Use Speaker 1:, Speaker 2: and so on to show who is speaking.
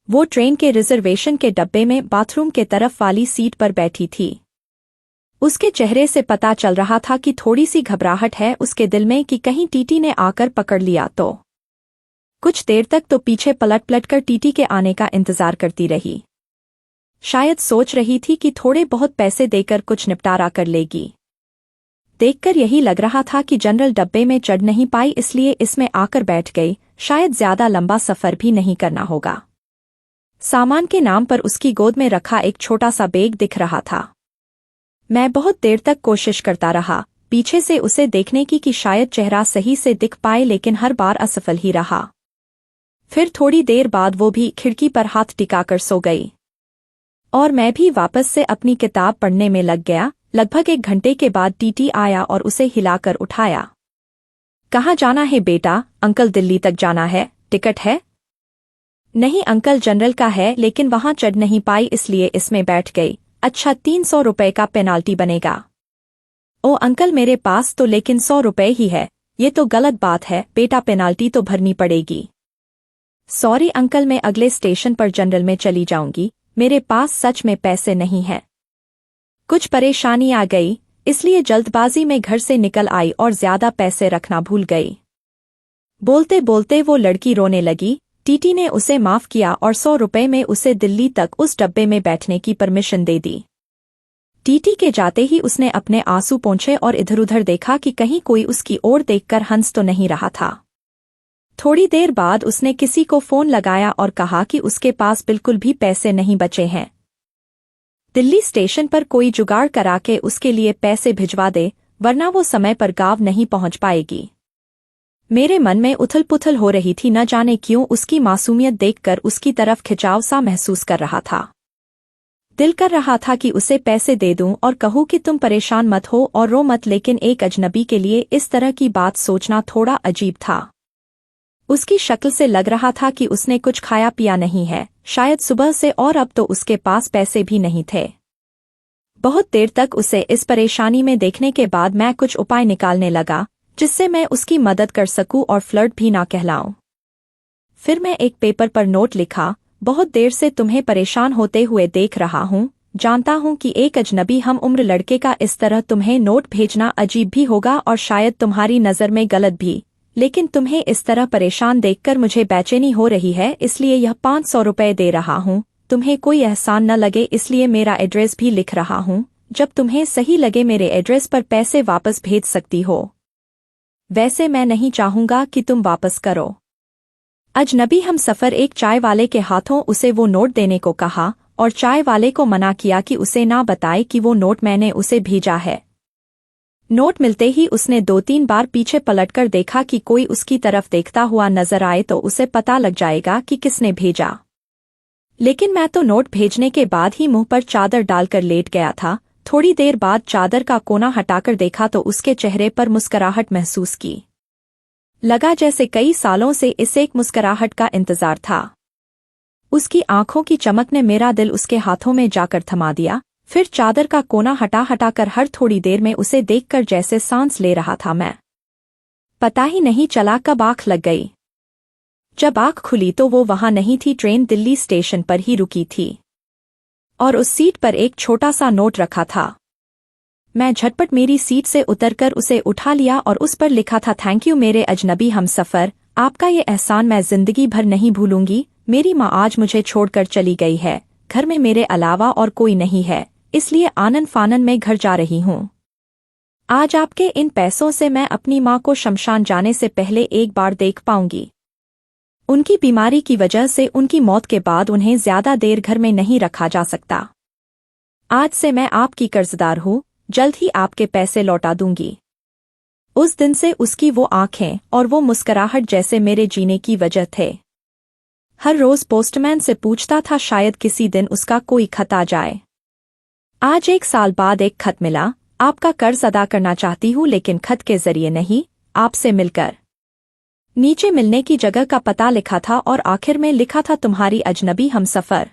Speaker 1: वो ट्रेन के रिजर्वेशन के डब्बे में बाथरूम के तरफ वाली सीट पर बैठी थी। उसके चेहरे से पता चल रहा था कि थोड़ी सी घबराहट है उसके दिल में कि कहीं टीटी ने आकर पकड़ लिया तो। कुछ देर तक तो पीछे पलट कर टीटी के आने का इंतजार करती रही। शायद सोच रही थी कि थोड़े बहुत पैसे देकर कुछ निपटारा कर लेगी। देखकर यही लग रहा था कि जनरल डब्बे में चढ़ नहीं पाई इसलिए इसमें आकर बैठ गई, शायद ज्यादा लंबा सफर भी नहीं करना होगा। सामान के नाम पर उसकी गोद में रखा एक छोटा सा बैग दिख रहा था। मैं बहुत देर तक कोशिश करता रहा पीछे से उसे देखने की कि शायद चेहरा सही से दिख पाए, लेकिन हर बार असफल ही रहा। फिर थोड़ी देर बाद वो भी खिड़की पर हाथ टिकाकर सो गई और मैं भी वापस से अपनी किताब पढ़ने में लग गया। लगभग 1 घंटे के बाद टीटी आया और उसे हिलाकर उठाया। कहाँ जाना है बेटा? अंकल दिल्ली तक जाना है। टिकट है? नहीं अंकल, जनरल का है, लेकिन वहां चढ़ नहीं पाई इसलिए इसमें बैठ गई। अच्छा, 300 रुपए का पेनाल्टी बनेगा। ओ अंकल, मेरे पास तो लेकिन 100 रुपए ही है। ये तो गलत बात है बेटा, पेनाल्टी तो भरनी पड़ेगी। सॉरी अंकल, मैं अगले स्टेशन पर जनरल में चली जाऊंगी, मेरे पास सच में पैसे नहीं हैं। कुछ परेशानी आ गई इसलिए जल्दबाजी में घर से निकल आई और ज्यादा पैसे रखना भूल गई। बोलते बोलते वो लड़की रोने लगी। टीटी ने उसे माफ किया और 100 रुपए में उसे दिल्ली तक उस डब्बे में बैठने की परमिशन दे दी। टीटी के जाते ही उसने अपने आंसू पोंछे और इधर-उधर देखा कि कहीं कोई उसकी ओर देखकर हंस तो नहीं रहा था। थोड़ी देर बाद उसने किसी को फोन लगाया और कहा कि उसके पास बिल्कुल भी पैसे नहीं बचे हैं। दिल्ली स्टेशन पर कोई जुगाड़ करा के उसके लिए पैसे भिजवा दे, वरना वो समय पर गांव नहीं पहुंच पाएगी। मेरे मन में उथल-पुथल हो रही थी, न जाने क्यों उसकी मासूमियत देखकर उसकी तरफ खिंचाव सा महसूस कर रहा था। दिल कर रहा था कि उसे पैसे दे दूं और कहूं कि तुम परेशान मत हो और रो मत, लेकिन एक अजनबी के लिए इस तरह की बात सोचना थोड़ा अजीब था। उसकी शक्ल से लग रहा था कि उसने कुछ खाया पिया नहीं है, शायद सुबह से, और अब तो उसके पास पैसे भी नहीं थे। बहुत देर तक उसे इस परेशानी में देखने के बाद मैं कुछ उपाय निकालने लगा जिससे मैं उसकी मदद कर सकूं और फ्लर्ट भी ना कहलाऊं। फिर मैं एक पेपर पर नोट लिखा, बहुत देर से तुम्हें परेशान होते हुए देख रहा हूं, जानता हूं कि एक अजनबी हम उम्र लड़के का इस तरह तुम्हें नोट भेजना अजीब भी होगा और शायद तुम्हारी नज़र में गलत भी, लेकिन तुम्हें इस तरह परेशान देखकर मुझे बेचैनी हो रही है, इसलिए यह 500 रुपए दे रहा हूं। तुम्हें कोई एहसान न लगे इसलिए मेरा एड्रेस भी लिख रहा हूं, जब तुम्हें सही लगे मेरे एड्रेस पर पैसे वापस भेज सकती हो। वैसे मैं नहीं चाहूंगा कि तुम वापस करो। अजनबी हम सफर एक चाय वाले के हाथों उसे वो नोट देने को कहा और चाय वाले को मना किया कि उसे ना बताए कि वो नोट मैंने उसे भेजा है। नोट मिलते ही उसने 2-3 बार पीछे पलटकर देखा कि कोई उसकी तरफ देखता हुआ नजर आए तो उसे पता लग जाएगा कि किसने भेजा। लेकिन मैं तो नोट भेजने के बाद ही मुंह पर चादर डालकर लेट गया था। थोड़ी देर बाद चादर का कोना हटाकर देखा तो उसके चेहरे पर मुस्कुराहट महसूस की। लगा जैसे कई सालों से इस एक मुस्कुराहट का इंतजार था। उसकी आंखों की चमक ने मेरा दिल उसके हाथों में जाकर थमा दिया। फिर चादर का कोना हटाकर हर थोड़ी देर में उसे देखकर जैसे सांस ले रहा था मैं। पता ही नहीं चला कब आंख लग गई। जब आंख खुली तो वो वहां नहीं थी, ट्रेन दिल्ली स्टेशन पर ही रुकी थी और उस सीट पर एक छोटा सा नोट रखा था। मैं झटपट मेरी सीट से उतरकर उसे उठा लिया और उस पर लिखा था, थैंक यू मेरे अजनबी हमसफर, आपका ये एहसान मैं जिंदगी भर नहीं भूलूंगी। मेरी माँ आज मुझे छोड़कर चली गई है, घर में मेरे अलावा और कोई नहीं है, इसलिए आनन फानन में घर जा रही हूँ। आज आपके इन पैसों से मैं अपनी माँ को शमशान जाने से पहले एक बार देख पाऊंगी। उनकी बीमारी की वजह से उनकी मौत के बाद उन्हें ज्यादा देर घर में नहीं रखा जा सकता। आज से मैं आपकी कर्जदार हूँ, जल्द ही आपके पैसे लौटा दूंगी। उस दिन से उसकी वो आंखें और वो मुस्कुराहट जैसे मेरे जीने की वजह थे। हर रोज पोस्टमैन से पूछता था, शायद किसी दिन उसका कोई खत आ जाए। आज 1 साल बाद एक खत मिला, आपका कर्ज अदा करना चाहती हूँ लेकिन खत के जरिए नहीं, आपसे मिलकर। नीचे मिलने की जगह का पता लिखा था और आखिर में लिखा था, तुम्हारी अजनबी हमसफर।